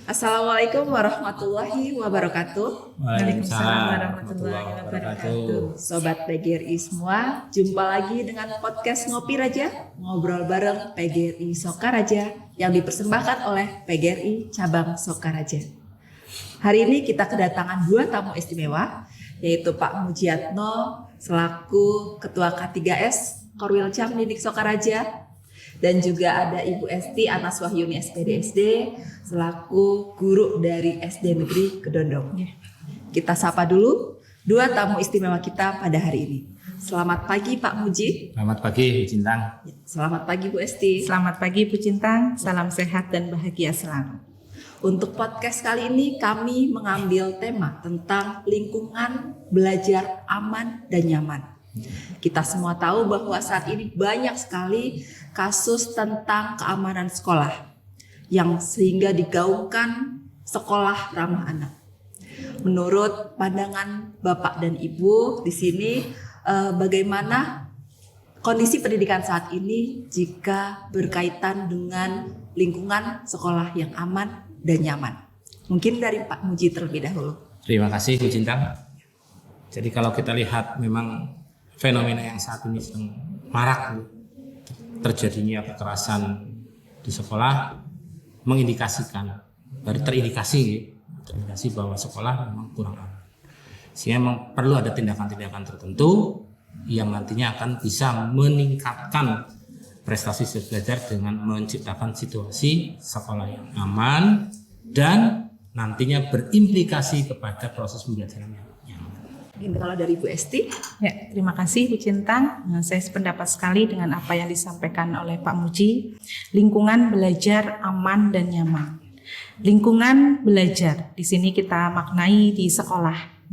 Assalamualaikum warahmatullahi wabarakatuh. Waalaikumsalam warahmatullahi wabarakatuh. Sobat PGRI semua, jumpa lagi dengan podcast Ngopi Raja, ngobrol bareng PGRI Sokaraja yang dipersembahkan oleh PGRI Cabang Sokaraja. Hari ini kita kedatangan dua tamu istimewa, yaitu Pak Mujiatno selaku Ketua K3S Korwilcam Didik Sokaraja, dan juga ada Ibu Esti Anas Wahyuni SPDSD selaku guru dari SD Negeri Kedondong. Kita sapa dulu dua tamu istimewa kita pada hari ini. Selamat pagi Pak Muji. Selamat pagi Bu Cintang. Selamat pagi Bu Esti. Selamat pagi Bu Cintang, salam sehat dan bahagia selalu. Untuk podcast kali ini kami mengambil tema tentang lingkungan belajar aman dan nyaman. Kita semua tahu bahwa saat ini banyak sekali kasus tentang keamanan sekolah yang sehingga digaungkan sekolah ramah anak. Menurut pandangan Bapak dan Ibu di sini, bagaimana kondisi pendidikan saat ini jika berkaitan dengan lingkungan sekolah yang aman dan nyaman? Mungkin dari Pak Muji terlebih dahulu. Terima kasih Bu Cintang. Jadi kalau kita lihat memang fenomena yang saat ini sedang marak, terjadinya kekerasan di sekolah mengindikasikan, baru terindikasi bahwa sekolah memang kurang aman. Sehingga memang perlu ada tindakan-tindakan tertentu yang nantinya akan bisa meningkatkan prestasi belajar dengan menciptakan situasi sekolah yang aman dan nantinya berimplikasi kepada proses pembelajaran. Kalau dari Bu Esti? Ya, terima kasih Bu Cintang. Saya sependapat sekali dengan apa yang disampaikan oleh Pak Muji. Lingkungan belajar aman dan nyaman. Lingkungan belajar di sini kita maknai di sekolah.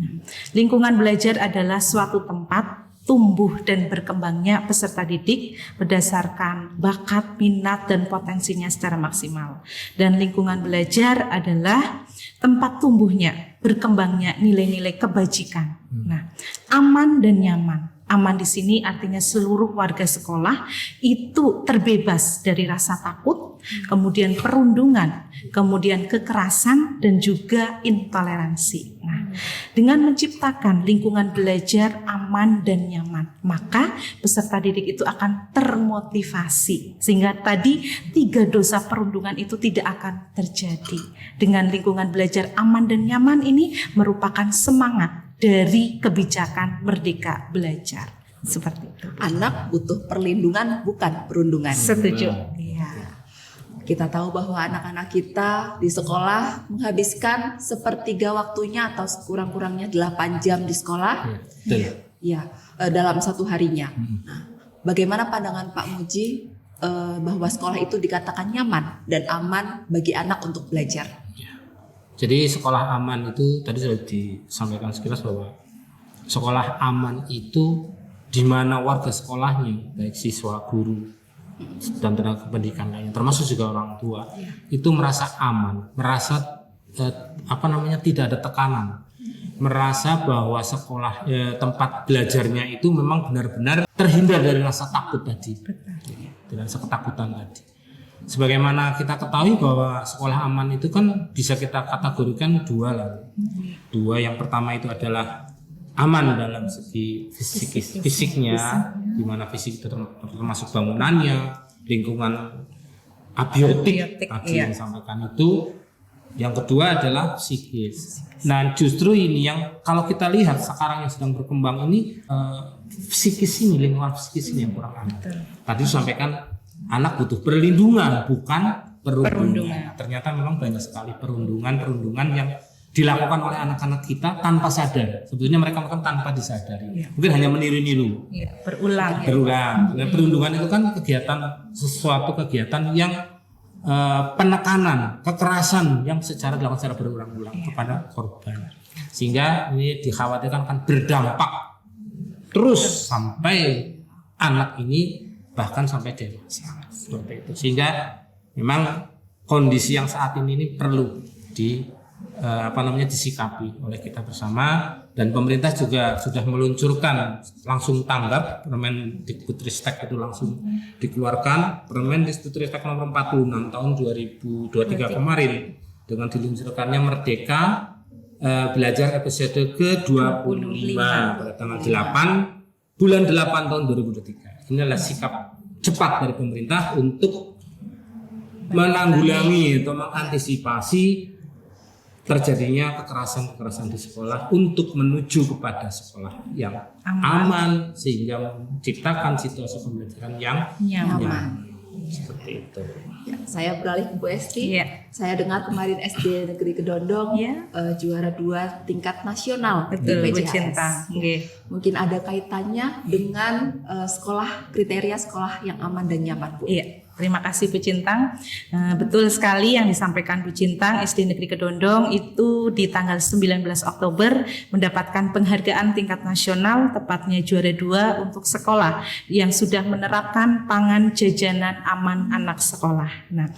Lingkungan belajar adalah suatu tempat tumbuh dan berkembangnya peserta didik berdasarkan bakat, minat, dan potensinya secara maksimal. Dan lingkungan belajar adalah tempat tumbuhnya, berkembangnya nilai-nilai kebajikan. Nah, aman dan nyaman. Aman di sini artinya seluruh warga sekolah itu terbebas dari rasa takut, kemudian perundungan, kemudian kekerasan, dan juga intoleransi. Nah, dengan menciptakan lingkungan belajar aman dan nyaman, maka peserta didik itu akan termotivasi. Sehingga tadi 3 dosa perundungan itu tidak akan terjadi. Dengan lingkungan belajar aman dan nyaman ini merupakan semangat dari kebijakan Merdeka Belajar. Seperti itu. Anak butuh perlindungan bukan perundungan. Setuju. Iya. Kita tahu bahwa anak-anak kita di sekolah menghabiskan sepertiga waktunya atau kurang-kurangnya 8 jam di sekolah. Ya, dalam satu harinya. Nah, bagaimana pandangan Pak Muji bahwa sekolah itu dikatakan nyaman dan aman bagi anak untuk belajar? Jadi sekolah aman itu tadi sudah disampaikan sekilas bahwa sekolah aman itu di mana warga sekolahnya, baik siswa, guru, dan tenaga pendidikan lainnya, termasuk juga orang tua, itu merasa aman, merasa tidak ada tekanan, merasa bahwa sekolah tempat belajarnya itu memang benar-benar terhindar dari rasa takut tadi, dari rasa ketakutan tadi. Sebagaimana kita ketahui bahwa sekolah aman itu kan bisa kita kategorikan dua. Yang pertama itu adalah aman dalam segi fisiknya, di mana fisik itu termasuk bangunannya, lingkungan abiotik tadi yang disampaikan itu. Yang kedua adalah psikis. Nah, justru ini yang kalau kita lihat sekarang yang sedang berkembang ini, lingkungan psikis ini yang kurang aman. Tadi disampaikan anak butuh perlindungan bukan perundungan. Ternyata memang banyak sekali perundungan yang dilakukan oleh anak-anak kita tanpa sadar. Sebetulnya mereka melakukan tanpa disadari. Mungkin hanya meniru-niru. Berulang. Dan perundungan itu kan sesuatu kegiatan yang penekanan, kekerasan yang dilakukan secara berulang-ulang kepada korban. Sehingga ini dikhawatirkan akan berdampak terus sampai anak ini bahkan sampai dewasa, seperti itu. Sehingga memang kondisi yang saat ini perlu disikapi oleh kita bersama, dan pemerintah juga sudah meluncurkan langsung tanggap Permendikbudristek itu langsung dikeluarkan Permendikbudristek nomor 46 tahun 2023 kemarin dengan diluncurkannya Merdeka Belajar episode ke-25 pada tanggal 8 bulan 8 tahun 2023. Ini adalah sikap cepat dari pemerintah untuk menanggulangi atau mengantisipasi terjadinya kekerasan-kekerasan di sekolah untuk menuju kepada sekolah yang aman sehingga menciptakan situasi pembelajaran yang nyaman. Seperti itu. Ya, saya beralih ke Bu Esti. Iya. Saya dengar kemarin SD Negeri Kedondong Iya. juara 2 tingkat nasional Betul, di Bu PJHS. Cinta. Nggih. Mungkin ada kaitannya dengan kriteria sekolah yang aman dan nyaman, Bu. Iya, terima kasih Bu Cintang. Betul sekali yang disampaikan Bu Cintang, SD Negeri Kedondong itu di tanggal 19 Oktober mendapatkan penghargaan tingkat nasional, tepatnya juara 2 untuk sekolah yang sudah menerapkan pangan jajanan aman anak sekolah. Nah,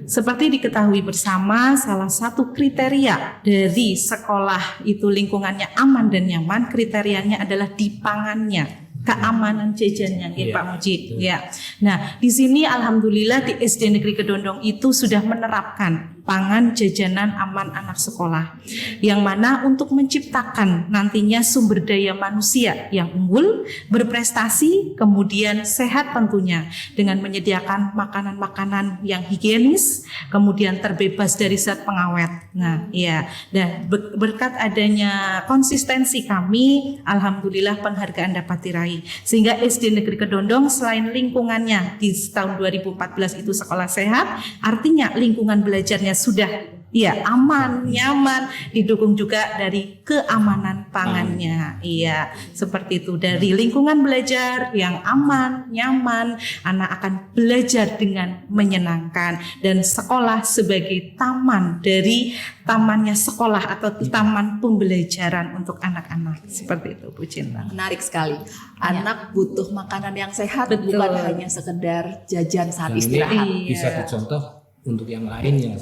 seperti diketahui bersama, salah satu kriteria dari sekolah itu lingkungannya aman dan nyaman, kriterianya adalah di pangannya. Keamanan jajannya, ya, Pak Muji. Ya. Nah, di sini alhamdulillah di SD Negeri Kedondong itu sudah menerapkan pangan jajanan aman anak sekolah, yang mana untuk menciptakan nantinya sumber daya manusia yang unggul, berprestasi, kemudian sehat tentunya dengan menyediakan makanan-makanan yang higienis, kemudian terbebas dari zat pengawet. Nah, ya, dan berkat adanya konsistensi kami, alhamdulillah penghargaan dapat diraih. Sehingga SD Negeri Kedondong selain lingkungannya di tahun 2014 itu sekolah sehat, artinya lingkungan belajarnya sudah aman, nyaman, didukung juga dari keamanan pangannya. Iya, seperti itu. Dari lingkungan belajar yang aman, nyaman, anak akan belajar dengan menyenangkan, dan sekolah sebagai taman dari tamannya sekolah atau taman pembelajaran untuk anak-anak. Seperti itu, Bu Cinta. Menarik sekali. Anak butuh makanan yang sehat, Betul. bukan hanya sekedar jajan saat Dan ini istirahat. bisa dicontoh untuk yang lainnya.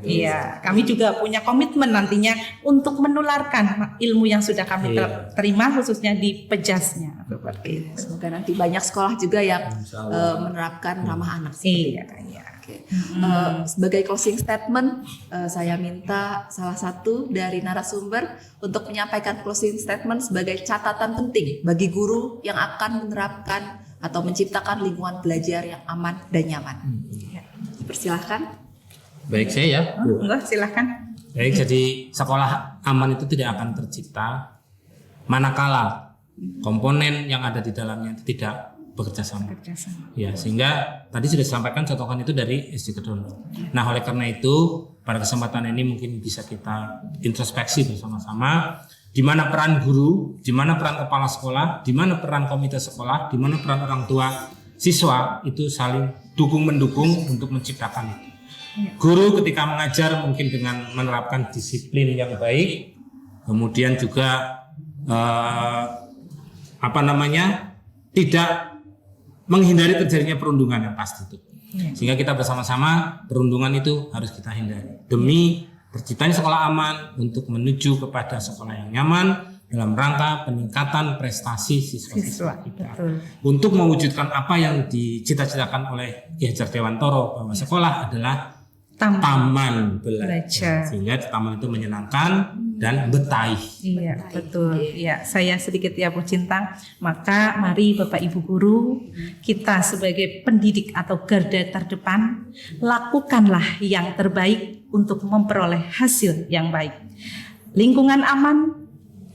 Iya, kami juga punya komitmen nantinya untuk menularkan ilmu yang sudah kami terima khususnya di pejasnya. Seperti itu. Semoga nanti banyak sekolah juga yang Insya Allah. menerapkan ramah anak. Iya. Oke. Sebagai closing statement, saya minta salah satu dari narasumber untuk menyampaikan closing statement sebagai catatan penting bagi guru yang akan menerapkan atau menciptakan lingkungan belajar yang aman dan nyaman. Persilahkan. Baik, saya ya. Enggak, silakan. Baik, jadi sekolah aman itu tidak akan tercipta manakala komponen yang ada di dalamnya itu tidak bekerja sama. Ya, sehingga tadi sudah disampaikan contohkan itu dari SD Kedondong. Nah, oleh karena itu pada kesempatan ini mungkin bisa kita introspeksi bersama-sama di mana peran guru, di mana peran kepala sekolah, di mana peran komite sekolah, di mana peran orang tua siswa itu saling dukung-mendukung untuk menciptakan itu. Guru ketika mengajar mungkin dengan menerapkan disiplin yang baik, kemudian juga tidak menghindari terjadinya perundungan yang pasti itu. Sehingga kita bersama-sama perundungan itu harus kita hindari demi terciptanya sekolah aman untuk menuju kepada sekolah yang nyaman dalam rangka peningkatan prestasi siswa-siswa kita. Untuk mewujudkan apa yang dicita-citakan oleh Ki Hajar Dewantoro bahwa sekolah adalah taman belajar. Sehingga taman itu menyenangkan dan betaih. Iya, betul. Iya, saya sedikit ya Bu Cintang. Maka mari Bapak Ibu guru, kita sebagai pendidik atau garda terdepan, lakukanlah yang terbaik untuk memperoleh hasil yang baik. Lingkungan aman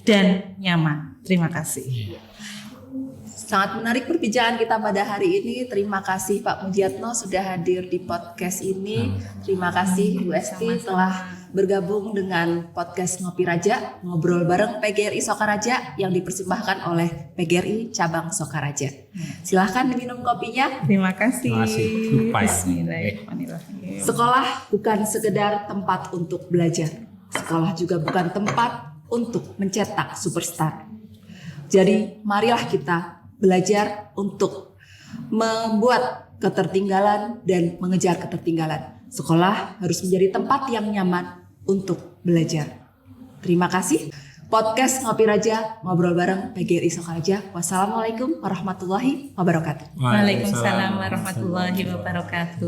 dan nyaman. Terima kasih. Sangat menarik perbincangan kita pada hari ini. Terima kasih Pak Mujiatno sudah hadir di podcast ini. Terima kasih Bu Esti telah bergabung dengan podcast Ngopi Raja, ngobrol bareng PGRI Sokaraja yang dipersembahkan oleh PGRI Cabang Sokaraja. Silahkan diminum kopinya. Terima kasih. Terima kasih. Lupa ya. Bismillahirrahmanirrahim. Sekolah bukan sekedar tempat untuk belajar. Sekolah juga bukan tempat untuk mencetak superstar. Jadi marilah kita belajar untuk membuat ketertinggalan dan mengejar ketertinggalan. Sekolah harus menjadi tempat yang nyaman untuk belajar. Terima kasih. Podcast Ngopi Raja, ngobrol bareng PGRI Sokaraja. Wassalamualaikum warahmatullahi wabarakatuh. Waalaikumsalam warahmatullahi wabarakatuh.